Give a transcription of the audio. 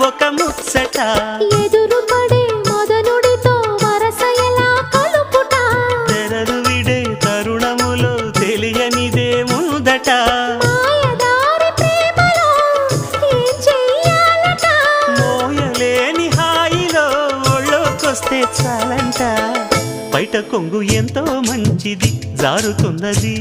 ఒక ముచ్చట ఎదురు పడే మదనుడితో వరస ఎలా కలుపుట తెరలు విడే తరుణములో తెలియనిదే ముందట మాయదారి ప్రేమలో ఏం చెయ్యాలట మోయలేని హాయిలో ఒళ్ళోకొస్తే చాలంట బయట కొంగు ఎంతో మంచిది జారుతున్నది